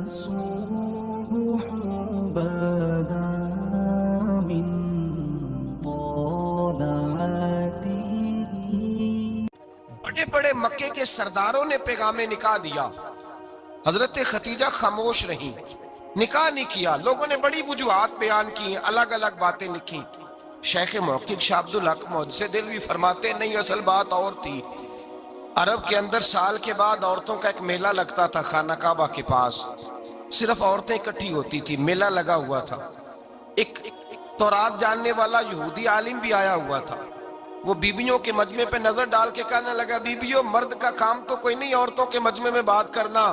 الصبح بدا من طلعته. بڑے بڑے مکے کے سرداروں نے پیغام نکاح دیا، حضرت خدیجہ خاموش رہیں، نکاح نہیں کیا۔ لوگوں نے بڑی وجوہات بیان کی، الگ الگ باتیں لکھی۔ شیخ محقق شاہ عبدالحق محدث دہلوی فرماتے نہیں، اصل بات اور تھی۔ عرب کے اندر سال کے بعد عورتوں کا ایک میلہ لگتا تھا خانہ کعبہ کے پاس، صرف عورتیں اکٹھی ہوتی تھی، میلہ لگا ہوا تھا۔ ایک تورات جاننے والا یہودی عالم بھی آیا ہوا تھا، وہ بیبیوں کے مجمع پہ نظر ڈال کے کہنے لگا، بیبیوں مرد کا کام تو کوئی نہیں عورتوں کے مجمع میں بات کرنا،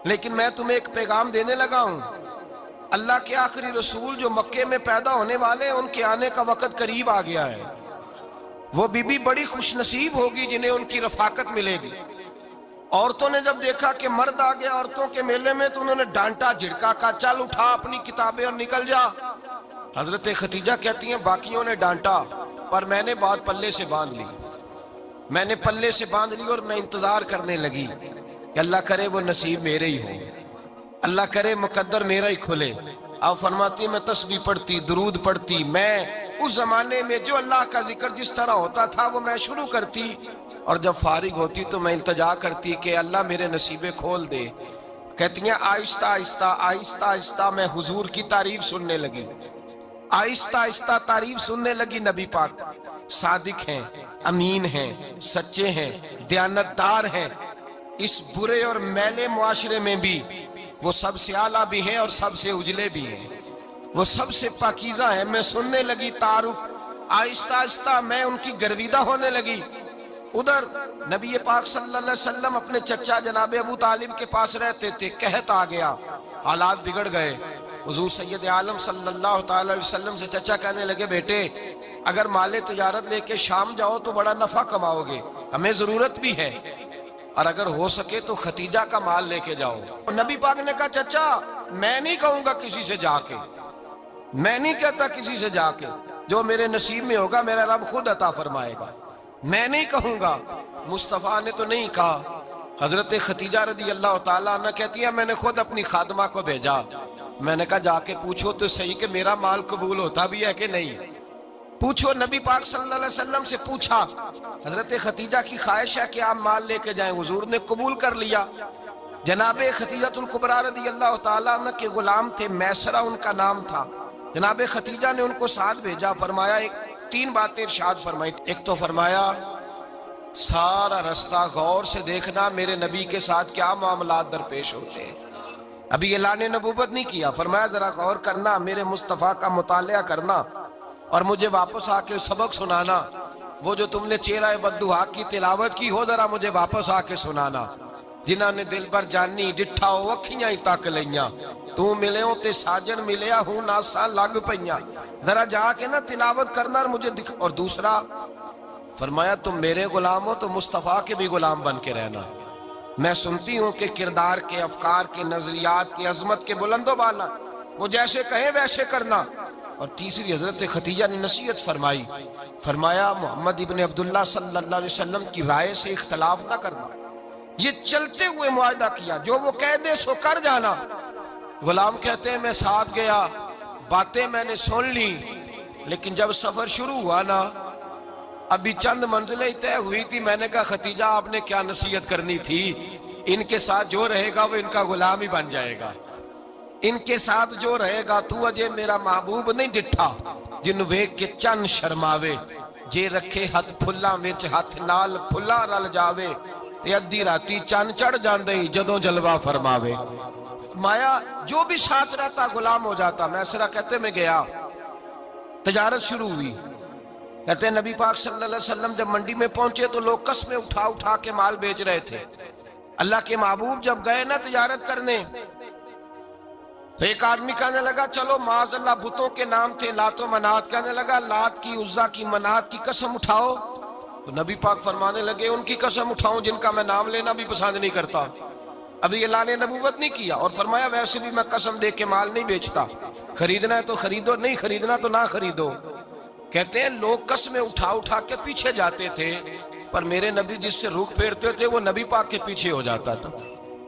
لیکن میں تمہیں ایک پیغام دینے لگا ہوں۔ اللہ کے آخری رسول جو مکے میں پیدا ہونے والے ہیں، ان کے آنے کا وقت قریب آ گیا ہے۔ وہ بی بی بڑی خوش نصیب ہوگی جنہیں ان کی رفاقت ملے گی۔ عورتوں نے جب دیکھا کہ مرد آ گیا عورتوں کے میلے میں، تو انہوں نے ڈانٹا جھڑکا، کہا چل اٹھا اپنی کتابیں اور نکل جا۔ حضرت خدیجہ کہتی ہیں باقیوں نے ڈانٹا، پر میں نے بات پلے سے باندھ لی، میں نے پلے سے باندھ لی، اور میں انتظار کرنے لگی کہ اللہ کرے وہ نصیب میرے ہی ہو، اللہ کرے مقدر میرا ہی کھلے۔ آپ فرماتی میں تسبیح پڑھتی، درود پڑھتی، میں اس زمانے میں جو اللہ کا ذکر جس طرح ہوتا تھا وہ میں شروع کرتی، اور جب فارغ ہوتی تو میں التجا کرتی کہ اللہ میرے نصیبے کھول دے۔ کہتی ہیں آہستہ آہستہ آہستہ آہستہ میں حضور کی تعریف سننے لگی، آہستہ آہستہ تعریف سننے لگی۔ نبی پاک صادق ہیں، امین ہیں، سچے ہیں، دیانتدار ہیں، اس برے اور میلے معاشرے میں بھی وہ سب سے اعلیٰ بھی ہیں اور سب سے اجلے بھی ہیں، وہ سب سے پاکیزہ ہیں۔ میں سننے لگی تعارف، آہستہ آہستہ میں ان کی گرویدہ ہونے لگی۔ ادھر نبی پاک صلی اللہ علیہ وسلم اپنے چچا جناب ابو طالب کے پاس رہتے تھے، قحط آ گیا، حالات بگڑ گئے۔ حضور سید عالم صلی اللہ تعالی علیہ وسلم سے چچا کہنے لگے، بیٹے اگر مال تجارت لے کے شام جاؤ تو بڑا نفع کماؤ گے، ہمیں ضرورت بھی ہے، اور اگر ہو سکے تو ختیجہ کا مال لے کے جاؤ۔ نبی پاک نے کہا چچا میں نہیں کہوں گا کسی سے جا کے، میں نہیں کہتا کسی سے جا کے، جو میرے نصیب میں ہوگا میرا رب خود عطا فرمائے گا، میں نہیں کہوں گا۔ مصطفیٰ نے تو نہیں کہا۔ حضرت خدیجہ رضی اللہ تعالیٰ عنہ کہتی ہیں میں نے خود اپنی خادمہ کو بھیجا، میں نے کہا جا کے پوچھو تو صحیح کہ میرا مال قبول ہوتا بھی ہے کہ نہیں، پوچھو۔ نبی پاک صلی اللہ علیہ وسلم سے پوچھا، حضرت خدیجہ کی خواہش ہے کہ آپ مال لے کے جائیں، حضور نے قبول کر لیا۔ جناب خدیجہ الکبریٰ رضی اللہ تعالیٰ عنہ کے غلام تھے، میسرہ ان کا نام تھا۔ جناب خدیجہ نے ان کو ساتھ بھیجا، فرمایا تین باتیں ارشاد فرمائی۔ ایک تو فرمایا سارا رستہ غور سے دیکھنا میرے نبی کے ساتھ کیا معاملات درپیش ہوتے ہیں، ابھی اعلان نبوت نہیں کیا، فرمایا ذرا غور کرنا، میرے مصطفیٰ کا مطالعہ کرنا، اور مجھے واپس آ کے سبق سنانا، وہ جو تم نے چہرہ بددعا کی تلاوت کی ہو ذرا مجھے واپس آ کے سنانا۔ جنہاں نے دل پر جانی ڈٹھا ہو اکھیاں ہی تک لیاں، تو ملے ہوں تے ساجن ملیا ہوں ناساں لگ پئیاں، ذرا جا کے نا تلاوت کرنا اور مجھے دکھ۔ اور دوسرا فرمایا تم میرے غلام ہو تو مصطفیٰ کے بھی غلام بن کے رہنا، میں سنتی ہوں کہ کردار کے، افکار کے، نظریات کے، عظمت کے بلند و بالا، وہ جیسے کہیں ویسے کرنا۔ اور تیسری حضرت خدیجہ نے نصیحت فرمائی، فرمایا محمد ابن عبداللہ صلی اللہ علیہ وسلم کی رائے سے اختلاف نہ کرنا، یہ چلتے ہوئے معاہدہ کیا، جو وہ کہہ دے سو کر جانا۔ غلام کہتے ہیں میں ساتھ گیا، باتیں میں نے سن لی، لیکن جب سفر شروع ہوا نا، ابھی چند منزلیں طے ہوئی تھی، میں نے کہا خدیجہ آپ نے کیا نصیحت کرنی تھی، ان کے ساتھ جو رہے گا وہ ان کا غلام ہی بن جائے گا، ان کے ساتھ جو رہے گا تو اجے میرا محبوب نہیں ڈٹھا، جن ویک کے چن شرماوے، جے رکھے ہاتھ پھلاں وچ ہاتھ نال پھلا رل جاوے، تے ادھی راتی چن چڑھ جاندے جدوں جلوہ فرماوے۔ فرمایا جو بھی ساتھ رہتا غلام ہو جاتا۔ میسرہ کہتے میں گیا، تجارت شروع ہوئی، کہتے ہیں نبی پاک صلی اللہ علیہ وسلم جب منڈی میں پہنچے تو لوگ قسمیں اٹھا اٹھا کے مال بیچ رہے تھے۔ اللہ کے محبوب جب گئے نا تجارت کرنے، تو ایک آدمی کہنے لگا چلو معاذ اللہ بتوں کے نام تھے لات و منات، کہنے لگا لات کی، عزا کی، منات کی قسم اٹھاؤ، تو نبی پاک فرمانے لگے ان کی قسم اٹھاؤں جن کا میں نام لینا بھی پسند نہیں کرتا، ابھی اعلان نبوت نہیں کیا۔ اور فرمایا ویسے بھی میں قسم دے کے مال نہیں بیچتا، خریدنا ہے تو خریدو، نہیں خریدنا تو نہ خریدو۔ کہتے ہیں لوگ قسمیں اٹھا اٹھا کے پیچھے جاتے تھے، پر میرے نبی جس سے رخ پھیرتے تھے وہ نبی پاک کے پیچھے ہو جاتا تھا۔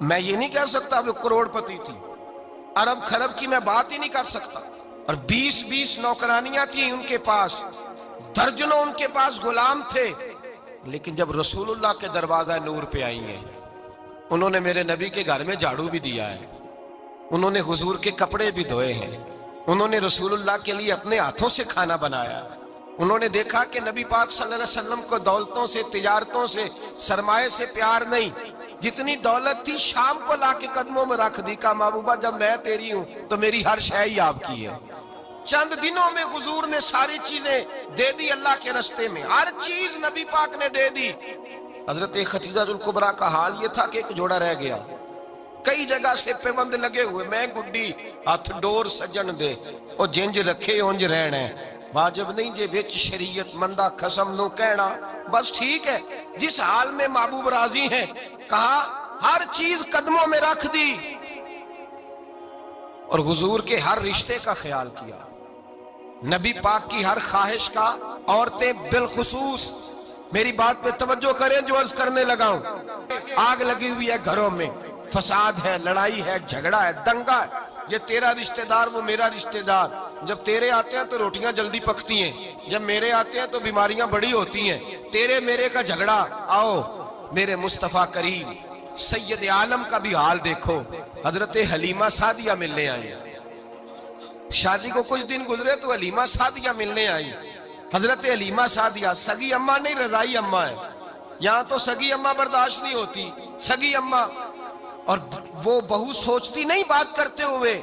میں یہ نہیں کہہ سکتا وہ کروڑپتی تھی، ارب خرب کی میں بات ہی نہیں کر سکتا، اور 20 نوکرانیاں تھیں ان کے پاس، درجنوں ان کے پاس غلام تھے، لیکن جب رسول اللہ کے دروازہ نور پہ آئی ہیں، انہوں نے میرے نبی کے گھر میں جھاڑو بھی دیا ہے، انہوں نے حضور کے کپڑے بھی دھوئے ہیں، انہوں نے رسول اللہ کے لیے اپنے ہاتھوں سے کھانا بنایا، انہوں نے دیکھا کہ نبی پاک صلی اللہ علیہ وسلم کو دولتوں سے، تجارتوں سے، سرمایہ سے پیار نہیں، جتنی دولت تھی شام کو لا کے قدموں میں رکھ دی، کہا محبوبہ جب میں تیری ہوں تو میری ہر شے ہی آپ کی ہے۔ چند دنوں میں حضور نے ساری چیزیں دے دی اللہ کے رستے میں، ہر چیز نبی پاک نے دے دی۔ حضرت خدیجہ الکبریٰ کا حال یہ تھا کہ ایک جوڑا رہ گیا، کئی جگہ سے پیوند لگے ہوئے، میں گڈی ہاتھ ڈور سجن دے او جنج رکھے اونج رہنا، واجب نہیں جے وچ شریعت مندہ قسم نو کہنا، بس ٹھیک ہے جس حال میں محبوب راضی ہیں، کہا ہر چیز قدموں میں رکھ دی، اور حضور کے ہر رشتے کا خیال کیا، نبی پاک کی ہر خواہش کا، عورتیں بالخصوص میری بات پہ توجہ کریں جو عرض کرنے لگا ہوں، آگ لگی ہوئی ہے گھروں میں، فساد ہے، لڑائی ہے، جھگڑا ہے، دنگا ہے، یہ تیرا رشتہ دار وہ میرا رشتہ دار، جب تیرے آتے ہیں تو روٹیاں جلدی پکتی ہیں، جب میرے آتے ہیں تو بیماریاں بڑی ہوتی ہیں، تیرے میرے کا جھگڑا، آؤ میرے مصطفیٰ کریم سید عالم کا بھی حال دیکھو، حضرت حلیمہ سعدیہ ملنے آئی، شادی کو کچھ دن گزرے تو حلیمہ سعدیہ ملنے آئی، حضرت حلیمہ سعدیہ سگی اماں نہیں رضائی اماں ہے، یہاں تو سگی اماں برداشت نہیں ہوتی، سگی اماں، اور وہ بہو سوچتی نہیں بات کرتے ہوئے،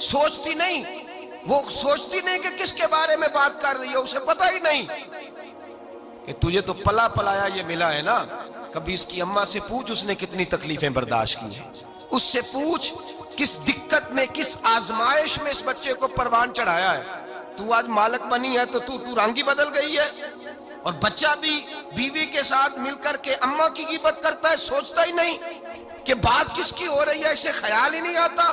سوچتی نہیں، وہ سوچتی نہیں کہ کس کے بارے میں بات کر رہی ہے، اسے پتہ ہی نہیں کہ تجھے تو پلا پلایا یہ ملا ہے نا، کبھی اس کی اماں سے پوچھ اس نے کتنی تکلیفیں برداشت کی ہیں، اس سے پوچھ کس دقت میں، کس آزمائش میں اس بچے کو پروان چڑھایا ہے، تو آج مالک بنی ہے تو رنگ ہی بدل گئی ہے، اور بچہ بھی بیوی کے ساتھ مل کر کے اماں کی غیبت کرتا ہے، سوچتا ہی نہیں کہ بات کس کی ہو رہی ہے، اسے خیال ہی نہیں آتا۔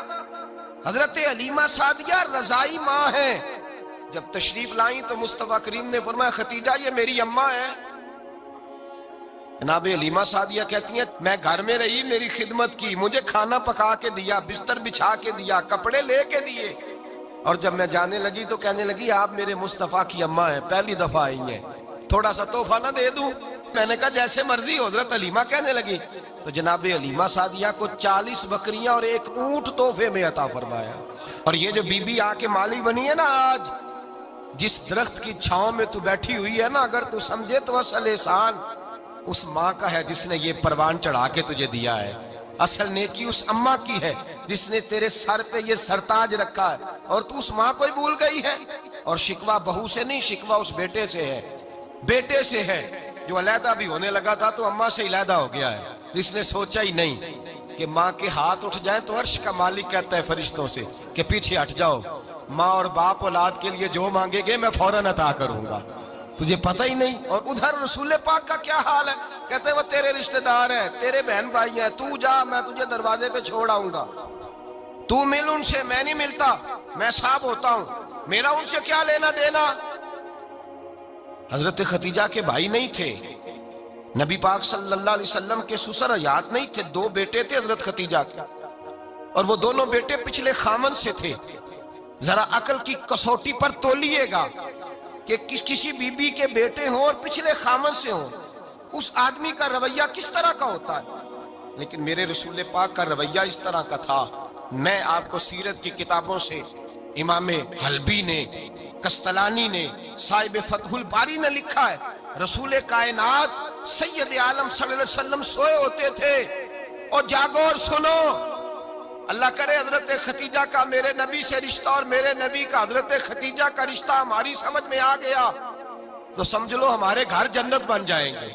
حضرت حلیمہ سعدیہ رضائی ماں ہے، جب تشریف لائیں تو مصطفیٰ کریم نے فرمایا خدیجہ یہ میری اماں ہے، جناب حلیمہ سعدیہ کہتی ہیں میں گھر میں رہی، میری خدمت کی، مجھے کھانا پکا کے دیا، بستر بچھا کے دیا، کپڑے لے کے دیے، اور جب میں جانے لگی تو کہنے لگی آپ میرے مصطفیٰ کی اماں ہیں، پہلی دفعہ آئی ہیں، تھوڑا سا تحفہ نہ دے دوں؟ میں نے کہا جیسے مرضی ہو، حضرت حلیمہ کہنے لگی، تو جناب حلیمہ سعدیہ کو 40 بکریاں اور 1 اونٹ تحفے میں عطا فرمایا، اور یہ جو بی بی آ کے مالی بنی ہے نا آج، جس درخت کی چھاؤں میں تو بیٹھی ہوئی ہے نا، اگر تو سمجھے تو اصل احسان اس ماں کا ہے جس نے یہ پروان چڑھا کے تجھے دیا ہے، اصل نیکی اس اماں کی ہے جس نے تیرے سر پہ یہ سرتاج رکھا ہے، اور تو اس ماں کو ہی بھول گئی ہے، اور شکوہ بہو سے نہیں، شکوہ اس بیٹے سے ہے، بیٹے سے ہے جو علیحدہ بھی ہونے لگا تھا تو اماں سے علیحدہ ہو گیا ہے، اس نے سوچا ہی نہیں کہ ماں کے ہاتھ اٹھ جائیں تو عرش کا مالک کہتا ہے فرشتوں سے کہ پیچھے ہٹ جاؤ، ماں اور باپ اولاد کے لیے جو مانگے گے میں فوراً عطا کروں گا، تجھے پتہ ہی نہیں۔ اور ادھر رسول پاک کا کیا حال ہے، کہتے ہیں وہ تیرے رشتہ دار ہیں، تیرے بہن بھائی ہیں، تو جا میں تجھے دروازے پہ چھوڑ آؤں گا، تو مل ان سے، میں نہیں ملتا، میں صاحب ہوتا ہوں، میرا ان سے کیا لینا دینا۔ حضرت خدیجہ کے بھائی نہیں تھے، نبی پاک صلی اللہ علیہ وسلم کے سسر حیات نہیں تھے، 2 بیٹے تھے حضرت خدیجہ کے، اور وہ دونوں بیٹے پچھلے خامن سے تھے۔ ذرا عقل کی کسوٹی پر تولیے گا کہ کسی بی بی کے بیٹے ہوں اور پچھلے خامن سے ہوں، اس آدمی کا رویہ کس طرح کا ہوتا ہے، لیکن میرے رسول پاک کا رویہ اس طرح کا تھا۔ میں آپ کو سیرت کی کتابوں سے امام حلبی نے، قسطلانی نے، صاحب فتح الباری نے لکھا ہے، رسول کائنات سید عالم صلی اللہ علیہ وسلم سوئے ہوتے تھے، اور جاگو اور سنو، اللہ کرے حضرت خدیجہ کا میرے نبی سے رشتہ اور میرے نبی کا حضرت خدیجہ کا رشتہ ہماری سمجھ میں آ گیا تو سمجھ لو ہمارے گھر جنت بن جائیں گے،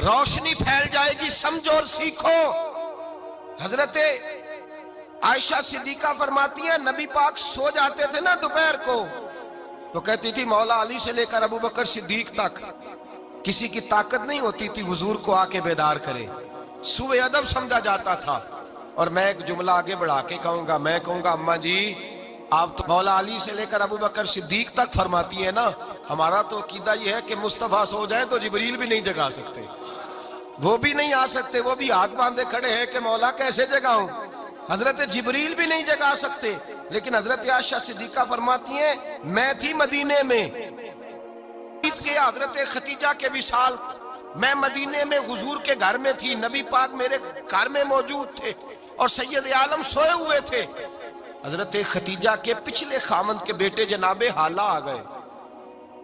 روشنی پھیل جائے گی، سمجھو اور سیکھو۔ حضرت عائشہ صدیقہ فرماتی ہیں نبی پاک سو جاتے تھے نا دوپہر کو تو کہتی تھی مولا علی سے لے کر ابو بکر صدیق تک کسی کی طاقت نہیں ہوتی تھی حضور کو آ کے بیدار کرے، سوء ادب سمجھا جاتا تھا۔ اور میں ایک جملہ آگے بڑھا کے کہوں گا، میں کہوں گا اماں جی آپ تو مولا علی سے لے کر ابو بکر صدیق تک فرماتی ہیں نا، ہمارا تو عقیدہ یہ ہے کہ مصطفیٰ سو جائے تو جبریل بھی نہیں جگا سکتے، وہ بھی نہیں آ سکتے, وہ بھی ہاتھ باندھے کھڑے ہیں کہ مولا کیسے جگاؤں. حضرت جبریل بھی نہیں جگا سکتے. لیکن حضرت عائشہ صدیقہ فرماتی ہیں میں تھی مدینے میں, حضرت ختیجہ کے وصال, میں مدینے میں حضور کے گھر میں تھی, نبی پاک میرے گھر میں موجود تھے اور سید عالم سوئے ہوئے تھے. حضرت ختیجہ کے پچھلے خامند کے بیٹے جناب حالہ آ گئے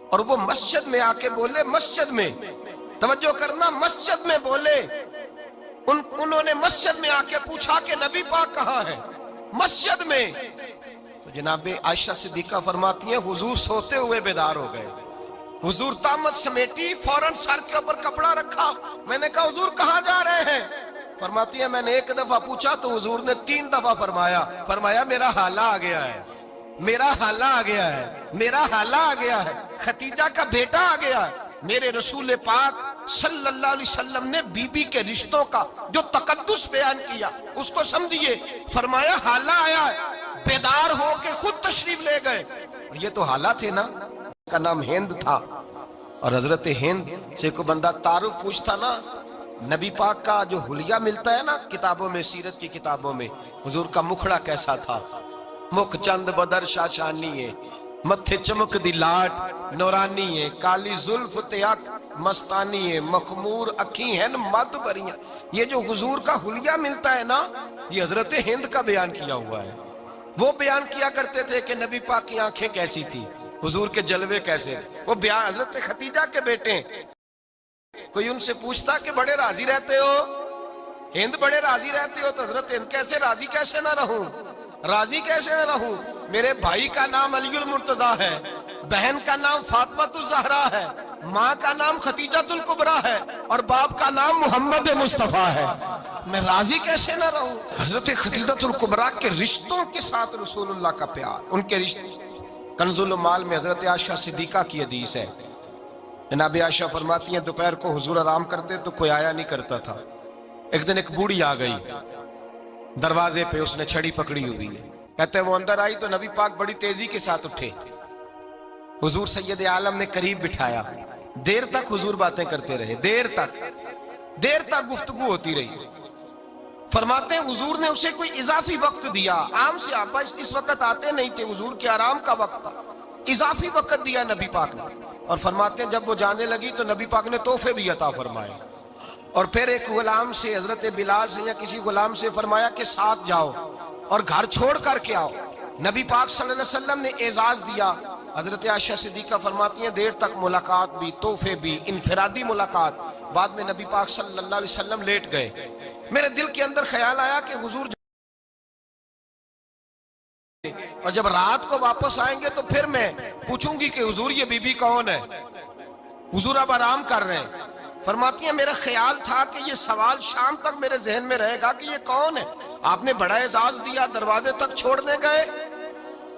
اور وہ مسجد میں آ کے بولے, مسجد میں توجہ کرنا, مسجد میں بولے, انہوں نے مسجد میں آ کے پوچھا کہ نبی پاک کہاں ہے, مسجد میں. تو جناب عائشہ صدیقہ فرماتی ہیں حضور سوتے ہوئے بیدار ہو گئے. حضور طامت سمیٹی, فوراً سر کے اوپر کپڑا رکھا. میں نے کہا حضور کہاں جا رہے ہیں؟ فرماتی ہے میں نے ایک دفعہ پوچھا تو حضور نے 3 دفعہ فرمایا میرا حالہ آ گیا ہے, میرا حالہ آ گیا ہے, میرا حالہ آ گیا ہے, ختیجہ کا بیٹا آ گیا ہے. میرے رسول پاک صلی اللہ علیہ وسلم نے بی بی کے رشتوں کا جو تقدس بیان کیا اس کو سمجھیے. فرمایا حالہ آیا ہے, بیدار ہو کے خود تشریف لے گئے. یہ تو حالہ تھے نا, اس کا نام ہند تھا. اور حضرت ہند سے کوئی بندہ تعارف پوچھتا نا, نبی پاک کا جو حلیہ ملتا ہے نا کتابوں میں, سیرت کی کتابوں میں, حضور کا مکھڑا کیسا تھا, مکھ چند بدر شاشانی ہے, متھے چمک دی لاٹ نورانی ہے, کالی زلف تیاک مستانی ہے, مخمور اکھی ہیں مد بریاں. یہ جو حضور کا حلیہ ملتا ہے نا یہ حضرت ہند کا بیان کیا ہوا ہے. وہ بیان کیا کرتے تھے کہ نبی پاک کی آنکھیں کیسی تھی, حضور کے جلوے کیسے, وہ بیان حضرت ختیجہ کے بیٹے ہیں. کوئی ان سے پوچھتا کہ بڑے راضی رہتے ہو, ہند بڑے راضی رہتے ہو, تو حضرت ہند کیسے راضی کیسے نہ رہوں, راضی کیسے نہ رہوں. میرے بھائی کا نام علی المرتضیٰ ہے, بہن کا نام فاطمہ الزہرا ہے, ماں کا نام ختیجہ الکبریٰ ہے اور باپ کا نام محمد مصطفیٰ ہے, میں راضی کیسے نہ رہوں. حضرت ختیجہ الکبریٰ کے رشتوں کے ساتھ رسول اللہ کا پیار, ان کے رشتے. کنز المال میں حضرت عائشہ صدیقہ کی حدیث ہے, جناب عائشہ فرماتی ہیں دوپہر کو حضور آرام کرتے تو کوئی آیا نہیں کرتا تھا. ایک دن ایک بوڑھی آ گئی دروازے پہ, اس نے چھڑی پکڑی ہوئی ہے. کہتے ہیں وہ اندر آئی تو نبی پاک بڑی تیزی کے ساتھ اٹھے, حضور سید عالم نے قریب بٹھایا, دیر تک حضور باتیں کرتے رہے, دیر تک گفتگو ہوتی رہی. فرماتے ہیں حضور نے اسے کوئی اضافی وقت دیا, عام صحابہ اس وقت آتے نہیں تھے, حضور کے آرام کا وقت تھا, اضافی وقت دیا نبی پاک نے. اور فرماتے ہیں جب وہ جانے لگی تو نبی پاک نے تحفے بھی عطا فرمائے. اور پھر ایک غلام سے, حضرت بلال سے یا کسی غلام سے فرمایا کہ ساتھ جاؤ اور گھر چھوڑ کر کے آؤ. نبی پاک صلی اللہ علیہ وسلم نے اعزاز دیا. حضرت عائشہ صدیقہ فرماتی ہیں دیر تک ملاقات بھی, تحفے بھی, انفرادی ملاقات. بعد میں نبی پاک صلی اللہ علیہ وسلم لیٹ گئے. میرے دل کے اندر خیال آیا کہ حضور اور جب رات کو واپس آئیں گے تو پھر میں پوچھوں گی کہ حضور یہ بی بی کون ہے, حضور اب آرام کر رہے ہیں. فرماتی ہیں میرا خیال تھا کہ یہ سوال شام تک میرے ذہن میں رہے گا کہ یہ کون ہے, آپ نے بڑا اعزاز دیا, دروازے تک چھوڑنے گئے.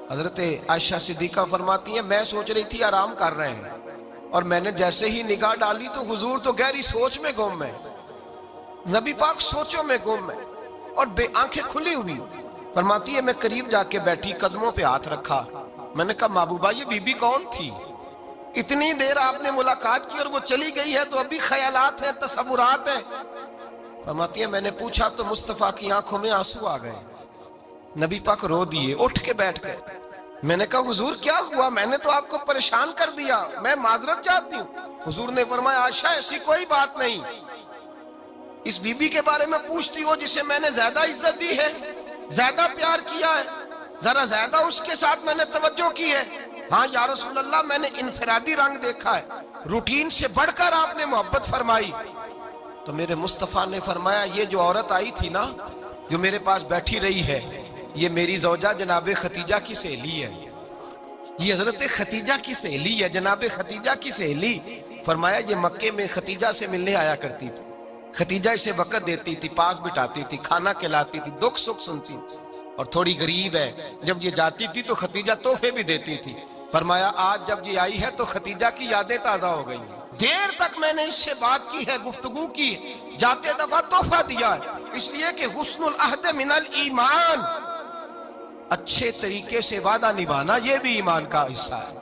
حضرت عائشہ صدیقہ فرماتی ہیں میں سوچ رہی تھی آرام کر رہے ہیں, اور میں نے جیسے ہی نگاہ ڈالی تو حضور تو گہری سوچ میں گم ہے, نبی پاک سوچوں میں گم ہے اور بے آنکھیں کھلی ہوئی. فرماتی ہے میں قریب جا کے بیٹھی, قدموں پہ ہاتھ رکھا, میں نے کہا محبوبہ یہ بی بی کون تھی, اتنی دیر آپ نے ملاقات کی اور وہ چلی گئی ہے تو ابھی خیالات ہیں, تصورات ہیں. فرماتی ہے میں نے پوچھا تو مصطفیٰ کی آنکھوں میں آنسو آ گئے, نبی پاک رو دیے, اٹھ کے بیٹھ گئے. میں نے کہا حضور کیا ہوا, میں نے تو آپ کو پریشان کر دیا, میں معذرت چاہتی ہوں. حضور نے فرمایا عائشہ ایسی کوئی بات نہیں, اس بی بی کے بارے میں پوچھتی ہو جسے میں نے زیادہ عزت دی ہے, زیادہ پیار کیا ہے, ذرا زیادہ اس کے ساتھ میں نے توجہ کی ہے. ہاں یا رسول اللہ میں نے انفرادی رنگ دیکھا ہے, روٹین سے بڑھ کر آپ نے محبت فرمائی. تو میرے مصطفیٰ نے فرمایا یہ جو عورت آئی تھی نا, جو میرے پاس بیٹھی رہی ہے, یہ میری زوجہ جناب ختیجہ کی سہیلی ہے, یہ حضرت ختیجہ کی سہیلی ہے, جناب ختیجہ کی سہیلی. فرمایا یہ مکے میں ختیجہ سے ملنے آیا کرتی تھی, ختیجہ اسے وقت دیتی تھی, پاس بٹھاتی تھی, کھانا کھلاتی تھی, دکھ سکھ سنتی تھی, اور تھوڑی غریب ہے, جب یہ جاتی تھی تو ختیجہ تحفے بھی دیتی تھی. فرمایا آج جب یہ آئی ہے تو ختیجہ کی یادیں تازہ ہو گئی ہیں, دیر تک میں نے اس سے بات کی ہے, گفتگو کی, جاتے دفعہ تحفہ دیا ہے, اس لیے کہ حسن العہد من الایمان, اچھے طریقے سے وعدہ نبھانا یہ بھی ایمان کا حصہ ہے.